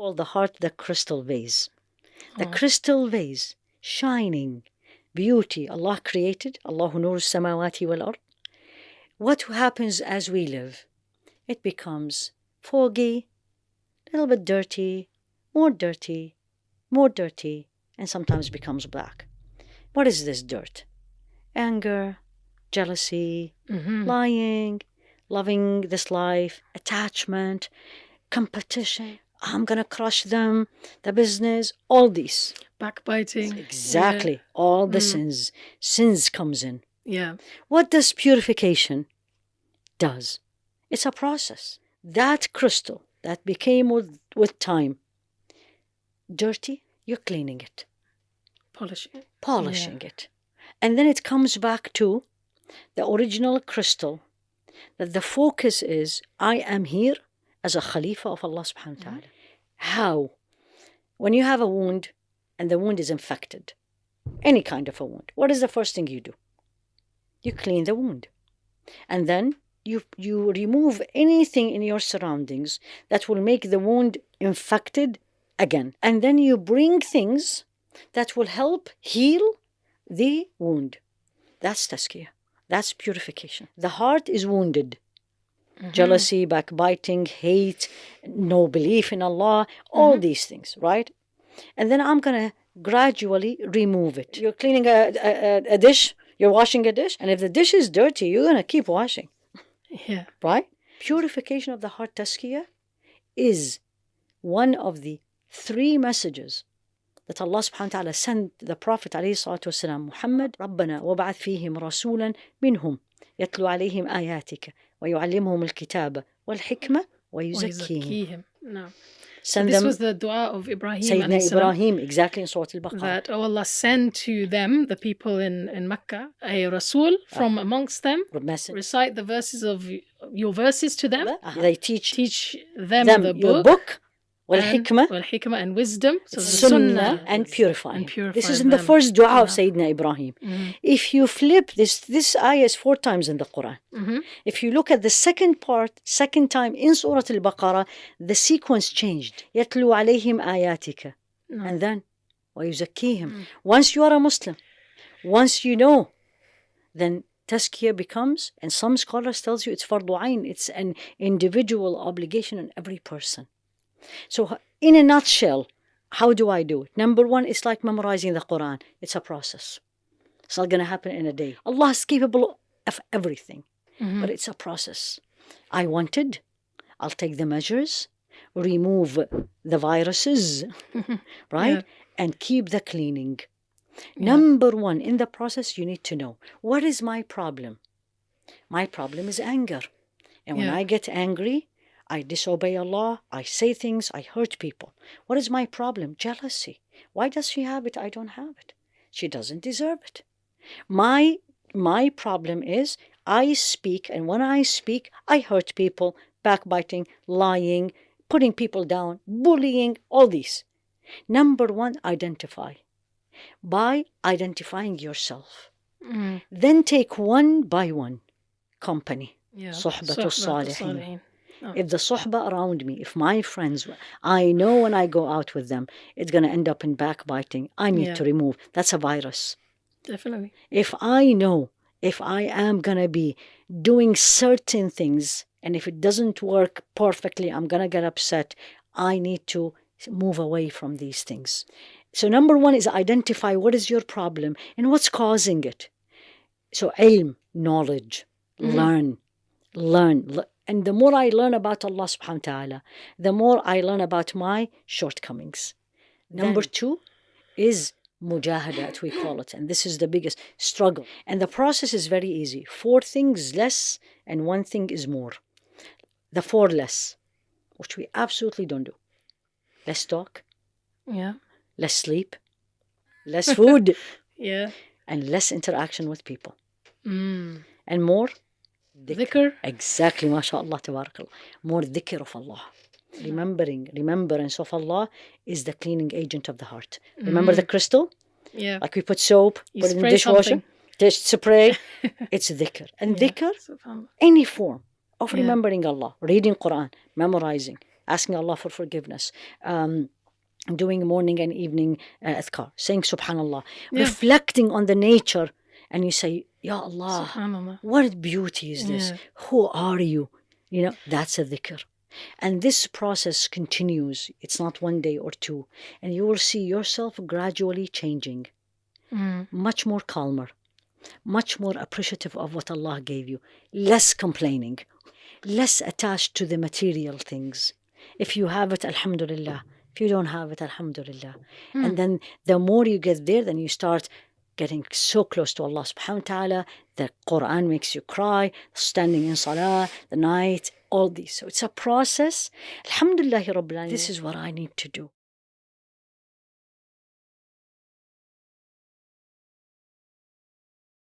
call the heart the crystal vase. The crystal vase, shining, beauty Allah created. Allahu nur samawati wal ard. What happens as we live? It becomes foggy, a little bit dirty, more dirty, more dirty, and sometimes becomes black. What is this dirt? Anger, jealousy, lying, loving this life, attachment, competition. I'm going to crush them, the business, all these. Backbiting. Exactly. All the sins. Sins comes in. Yeah. What does purification does? It's a process. That crystal that became with time dirty, you're cleaning it. Polishing it. And then it comes back to the original crystal, that the focus is, I am here as a Khalifa of Allah subhanahu wa ta'ala. How? When you have a wound and the wound is infected, any kind of a wound, what is the first thing you do? You clean the wound. And then you remove anything in your surroundings that will make the wound infected again. And then you bring things that will help heal the wound. That's tazkiyah. That's purification. The heart is wounded. Jealousy, backbiting, hate, no belief in Allah, all these things, right? And then I'm going to gradually remove it. You're cleaning a dish, you're washing a dish, and if the dish is dirty, you're going to keep washing. Yeah. Right? Purification of the heart, tazkiyah, is one of the 3 messages that Allah subhanahu wa ta'ala sent the Prophet alayhi salatu wasalam, Muhammad, رَبَّنَا وَبَعَثْ فِيهِمْ رَسُولًا مِنْهُمْ يَتْلُو عَلَيْهِمْ آيَاتِكَ وَيُعَلِّمُهُمُ الْكِتَابَ وَالْحِكْمَةَ وَيُزَكِّيهِمْ. No. Send this them, was the dua of Ibrahim. Sayyidina Ibrahim, exactly in Surah Al-Baqarah. That, oh Allah, send to them, the people in Mecca, a Rasul from amongst them. Recite the verses of your verses to them. They teach them the your book. والحكمة and wisdom. So Sunnah and purifying. This is in the first dua of Sayyidina Ibrahim. If you flip this ayah is 4 times in the Quran. If you look at the second time in Surah Al-Baqarah, the sequence changed. يَتْلُو عَلَيْهِمْ آيَاتِكَ. And then وَيُزَكِّيهِمْ. Once you are a Muslim, once you know, then tazkiyah becomes, and some scholars tells you it's fardu ayn, it's an individual obligation on every person. So in a nutshell, how do I do it? Number 1, it's like memorizing the Quran. It's a process. It's not going to happen in a day. Allah is capable of everything, but it's a process. I wanted, I'll take the measures, remove the viruses, right? Yeah. And keep the cleaning. Yeah. Number 1, in the process, you need to know, what is my problem? My problem is anger. And when I get angry, I disobey Allah, I say things, I hurt people. What is my problem? Jealousy. Why does she have it? I don't have it. She doesn't deserve it. My problem is I speak, and when I speak, I hurt people, backbiting, lying, putting people down, bullying, all these. Number 1, identify. By identifying yourself. Then take one by one company. Suhbatul Salihin. If the suhba around me, if my friends, I know when I go out with them, it's going to end up in backbiting. I need to remove. That's a virus. Definitely. If I know, if I am going to be doing certain things, and if it doesn't work perfectly, I'm going to get upset. I need to move away from these things. So number 1 is identify what is your problem and what's causing it. So ilm, knowledge, learn. And the more I learn about Allah subhanahu wa ta'ala, the more I learn about my shortcomings. Number 2 is mujahadat, we call it. And this is the biggest struggle. And the process is very easy. 4 things less and 1 thing is more. The 4 less, which we absolutely don't do. Less talk. Yeah. Less sleep. Less food. Yeah. And less interaction with people. And more dhikr. Exactly, mashallah, tabarakallah. More dhikr of Allah. Remembrance of Allah is the cleaning agent of the heart. Remember the crystal? Yeah. Like we put soap, put it in the dishwasher, spray. It's dhikr. And dhikr, any form of remembering Allah, reading Quran, memorizing, asking Allah for forgiveness, doing morning and evening adhkar, saying subhanallah, reflecting on the nature, and you say, Ya Allah, what beauty is this? Who are you? You know, that's a dhikr. And this process continues. It's not one day or two. And you will see yourself gradually changing, much more calmer, much more appreciative of what Allah gave you, less complaining, less attached to the material things. If you have it, alhamdulillah. If you don't have it, alhamdulillah. And then the more you get there, then you start getting so close to Allah subhanahu wa ta'ala. The Quran makes you cry, standing in salah, the night, all these. So it's a process. Alhamdulillah Rabbil Alamin. This is what I need to do.